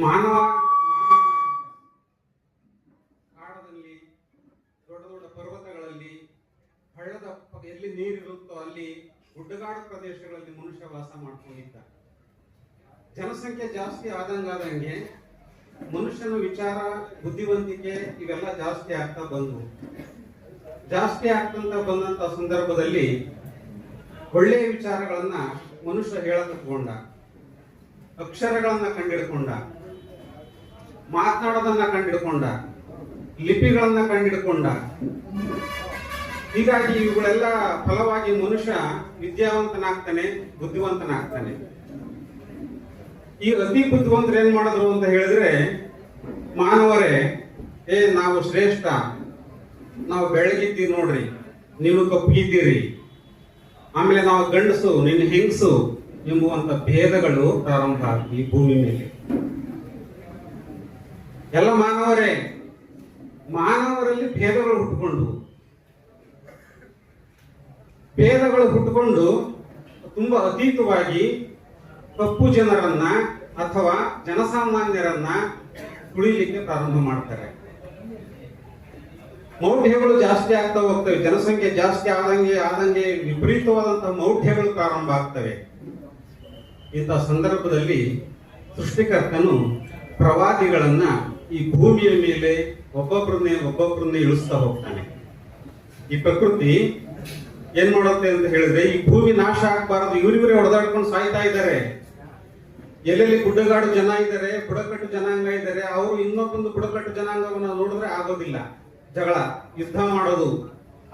ಮಾನವ ಕಾಡದಲ್ಲಿ ದೊಡ್ಡ ದೊಡ್ಡ ಪರ್ವತಗಳಲ್ಲಿ ಹಳ್ಳದ ಎಲ್ಲಿ ನೀರಿರುತ್ತೋ ಅಲ್ಲಿ ಗುಡ್ಡಗಾಡು ಪ್ರದೇಶಗಳಲ್ಲಿ ಮನುಷ್ಯ ವಾಸ ಮಾಡ್ಕೊಂಡಿದ್ದ. ಜನಸಂಖ್ಯೆ ಜಾಸ್ತಿ ಆದಂಗೆ ಮನುಷ್ಯನ ವಿಚಾರ, ಬುದ್ಧಿವಂತಿಕೆ ಇವೆಲ್ಲ ಜಾಸ್ತಿ ಆಗ್ತಾ ಬಂದವು. ಜಾಸ್ತಿ ಆಗ್ತಂತ ಬಂದಂತ ಸಂದರ್ಭದಲ್ಲಿ ಒಳ್ಳೆಯ ವಿಚಾರಗಳನ್ನ ಮನುಷ್ಯ ಹೇಳತಕ್ಕೊಂಡ, ಅಕ್ಷರಗಳನ್ನ ಕಂಡಿಡ್ಕೊಂಡ, ಮಾತನಾಡೋದನ್ನ ಕಂಡಿಡ್ಕೊಂಡ, ಲಿಪಿಗಳನ್ನ ಕಂಡಿಡ್ಕೊಂಡ. ಹೀಗಾಗಿ ಇವುಗಳೆಲ್ಲ ಫಲವಾಗಿ ಮನುಷ್ಯ ವಿದ್ಯಾವಂತನಾಗ್ತಾನೆ, ಬುದ್ಧಿವಂತನಾಗ್ತಾನೆ. ಈ ಅತಿ ಬುದ್ಧಿವಂತರು ಏನ್ ಮಾಡಿದ್ರು ಅಂತ ಹೇಳಿದ್ರೆ, ಮಾನವರೇ ನಾವು ಶ್ರೇಷ್ಠ, ನಾವು ಬೆಳಗಿದ್ದೀವಿ ನೋಡ್ರಿ, ನೀವು ಕಪ್ಪಗಿದ್ದೀರಿ, ಆಮೇಲೆ ನಾವು ಗಂಡಸು ನಿನ್ನ ಹೆಂಗಸು ಎಂಬುವಂತ ಭೇದಗಳು ಪ್ರಾರಂಭ ಆಗಿ ಈ ಭೂಮಿ ಮೇಲೆ. ಎಲ್ಲ ಮಾನವರಲ್ಲಿ ಭೇದಗಳು ಹುಟ್ಟುಕೊಂಡು ತುಂಬಾ ಅತೀತವಾಗಿ ಕಪ್ಪು ಜನರನ್ನ ಅಥವಾ ಜನಸಾಮಾನ್ಯರನ್ನ ತುಳಿಲಿಕ್ಕೆ ಪ್ರಾರಂಭ ಮಾಡ್ತಾರೆ. ಮೌಢ್ಯಗಳು ಜಾಸ್ತಿ ಆಗ್ತಾ ಹೋಗ್ತವೆ. ಜನಸಂಖ್ಯೆ ಜಾಸ್ತಿ ಆದಂಗೆ ವಿಪರೀತವಾದಂತಹ ಮೌಢ್ಯಗಳು ಪ್ರಾರಂಭ ಆಗ್ತವೆ. ಇಂತಹ ಸಂದರ್ಭದಲ್ಲಿ ಸೃಷ್ಟಿಕರ್ತನು ಪ್ರವಾದಿಗಳನ್ನ ಈ ಭೂಮಿಯ ಮೇಲೆ ಒಬ್ಬೊಬ್ಬರನ್ನೇ ಇಳಿಸ್ತಾ ಹೋಗ್ತಾನೆ. ಈ ಪ್ರಕೃತಿ ಏನ್ ಮಾಡುತ್ತೆ ಅಂತ ಹೇಳಿದ್ರೆ, ಈ ಭೂಮಿ ನಾಶ ಆಗ್ಬಾರದು, ಇವರಿವರೇ ಹೊಡೆದಾಡ್ಕೊಂಡು ಸಾಯ್ತಾ ಇದ್ದಾರೆ. ಎಲ್ಲೆಲ್ಲಿ ಗುಡ್ಡಗಾಡು ಜನ ಇದ್ದಾರೆ, ಬುಡಕಟ್ಟು ಜನಾಂಗ ಇದ್ದಾರೆ, ಅವರು ಇನ್ನೊಬ್ಬೊಂದು ಬುಡಕಟ್ಟು ಜನಾಂಗವನ್ನು ನೋಡಿದ್ರೆ ಆಗೋದಿಲ್ಲ. ಜಗಳ, ಯುದ್ಧ ಮಾಡೋದು,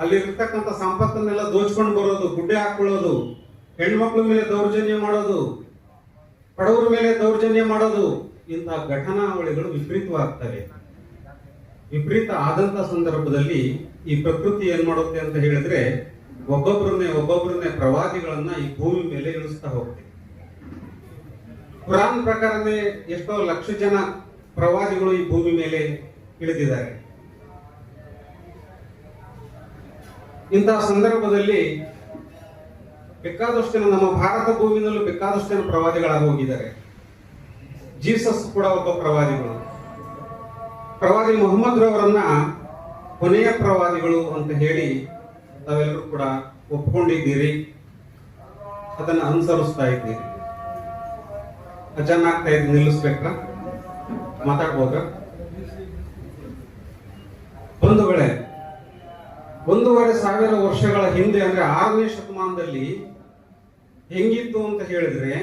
ಅಲ್ಲಿರ್ತಕ್ಕಂಥ ಸಂಪತ್ತನ್ನೆಲ್ಲ ದೋಚ್ಕೊಂಡು ಬರೋದು, ಗುಡ್ಡೆ ಹಾಕೊಳ್ಳೋದು, ಹೆಣ್ಮಕ್ಳ ಮೇಲೆ ದೌರ್ಜನ್ಯ ಮಾಡೋದು, ಬಡವರ ಮೇಲೆ ದೌರ್ಜನ್ಯ ಮಾಡೋದು, ಇಂತಹ ಘಟನಾವಳಿಗಳು ವಿಪರೀತವಾಗ್ತವೆ. ವಿಪರೀತ ಆದಂತ ಸಂದರ್ಭದಲ್ಲಿ ಈ ಪ್ರಕೃತಿ ಏನ್ ಮಾಡುತ್ತೆ ಅಂತ ಹೇಳಿದ್ರೆ, ಒಬ್ಬೊಬ್ಬರನ್ನೇ ಪ್ರವಾದಿಗಳನ್ನ ಈ ಭೂಮಿ ಮೇಲೆ ಇಳಿಸ್ತಾ ಹೋಗ್ತದೆ. ಕುರಾನ್ ಪ್ರಕಾರನೇ ಎಷ್ಟೋ ಲಕ್ಷ ಜನ ಪ್ರವಾದಿಗಳು ಈ ಭೂಮಿ ಮೇಲೆ ಇಳಿದಿದ್ದಾರೆ. ಇಂತಹ ಸಂದರ್ಭದಲ್ಲಿ ಬೇಕಾದಷ್ಟು ಜನ ನಮ್ಮ ಭಾರತ ಭೂಮಿನಲ್ಲೂ ಬೇಕಾದಷ್ಟು ಜನ ಪ್ರವಾದಿಗಳಾಗಿ ಹೋಗಿದ್ದಾರೆ. ಜೀಸಸ್ ಕೂಡ ಒಬ್ಬ ಪ್ರವಾದಿಗಳು. ಪ್ರವಾದಿ ಮೊಹಮ್ಮದ್ ರವರನ್ನ ಕೊನೆಯ ಪ್ರವಾದಿಗಳು ಅಂತ ಹೇಳಿ ತಾವೆಲ್ಲರೂ ಕೂಡ ಒಪ್ಕೊಂಡಿದ್ದೀರಿ, ಅದನ್ನ ಅನುಸರಿಸ್ತಾ ಇದ್ದೀರಿ. ಅಜಾನ್ ಆಗ್ತಾ ಇದ್ದು ನಿಲ್ಲಿಸ್ಬೇಕಾ? ಮಾತಾಡ್ಬೋದ? ಬಂಧುಗಳೇ, 1,500 ವರ್ಷಗಳ ಹಿಂದೆ ಅಂದ್ರೆ 6ನೇ ಶತಮಾನದಲ್ಲಿ ಹೆಂಗಿತ್ತು ಅಂತ ಹೇಳಿದ್ರೆ,